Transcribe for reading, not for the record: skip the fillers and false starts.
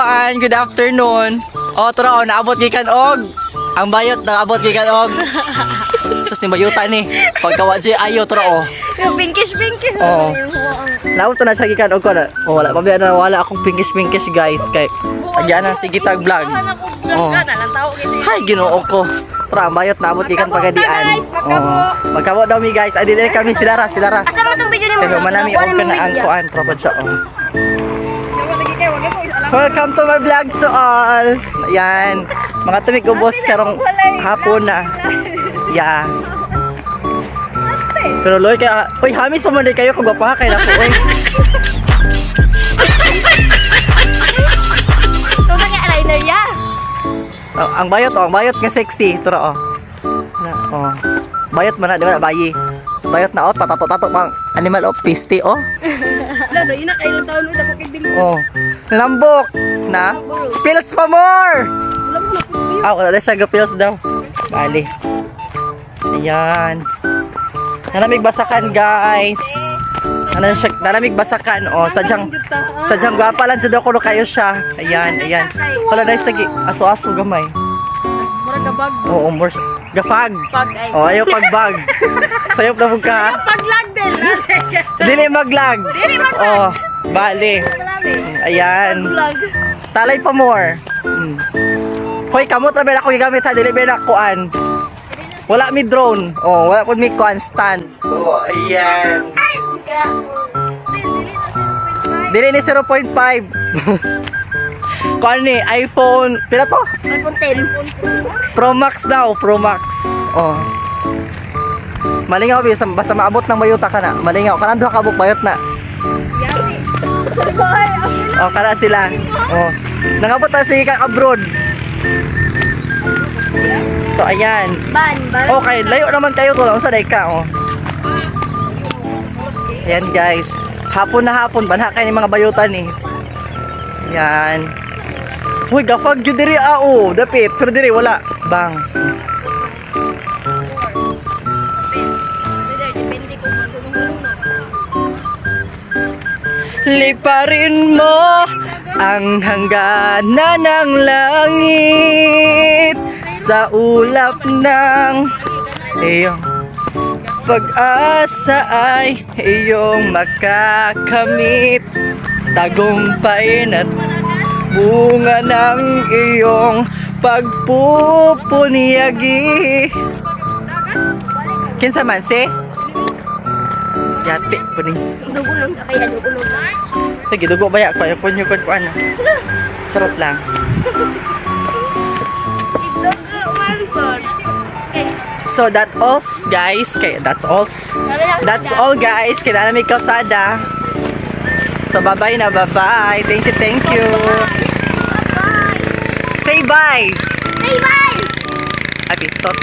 everyone, good afternoon. O tara o, naabot gikan og ang bayot naabot gikan og sas ni bayuta ni. Pagkawa di ayo tara o. Yung pinkish. Oo. Naabot na siya gikan og kana. O wala pa na wala akong pinkish guys kay agyan ang sige tag vlog. Oo. Hay Ginoo ko. Tara, ang bayot naabot gikan pagadian. Oo. Magkabo daw mi guys. Adi dire kami sila ra. Asa mo tong video ni mo? Pero manami og kana ang kuan trapod siya o. Welcome to my vlog to all. Ayan. Mga tumig ubos karong hapon na. Yeah. Pero loy kaya, uy, hamis mo man kayo kung gwapaha kay nako oy. Ito ba kaya eyeliner ya? Ang bayot nga sexy. Tara oh. Na, oh. Bayot man na, di ba bayi. Bayot na oh, patato-tato pang animal oh, piste oh. Lalo, ina kailan taon mo dapat kay Oh. Nalambok na. Pills pa more. Wala na siya ga-pills daw. Bali. Ayan. Nalamig basakan guys. Nalamig basakan oh, sadyang gwapa lang jud ako no kayo siya. Ayan. Wala na sige aso-aso gamay. Murag gabag. Oo, more gapag. Pag ay. Oh, ayaw pagbag. Sayop na mong ka. Paglag din. Dili maglag. Oh, bali. Ayan. Paglag. Talay pa more. Hoy, kamot ra ba ako gigamit ha, dili ba na kuan. Wala mi drone. Oh, wala pud mi kuan stand. Oh, ayan. Dili ni 0.5. Kuan ni iPhone, pila to? iPhone 10. Pro Max daw, Pro Max. Oh. Malingaw bisa basta maabot ng bayuta ka na. Malingaw kana duha ka buk bayot na. Yari. Oh, kana sila. Oh. Nangabot na si ka abroad. So ayan. Ban. Okay, layo naman kayo to. Unsa day ka oh. Ayan guys. Hapon na hapon banha kay ni mga bayutan ni. Ayan. Uy, gafag yun diri oh. Dapit, pero diri wala. Bang. Liparin mo ang hangganan ng langit sa ulap ng iyong pag-asa ay iyong makakamit, tagumpay at bunga ng iyong pagpupunyagi. Kinsa man si? Yati po ni. Dugulong na kaya dugulong. Sige, dugo ba ya? Kaya po nyo ko ano. Sarap lang. So that's all guys. Kailangan may kalsada. So bye-bye na, bye-bye. Thank you. Say bye. Say bye. Abi, stop.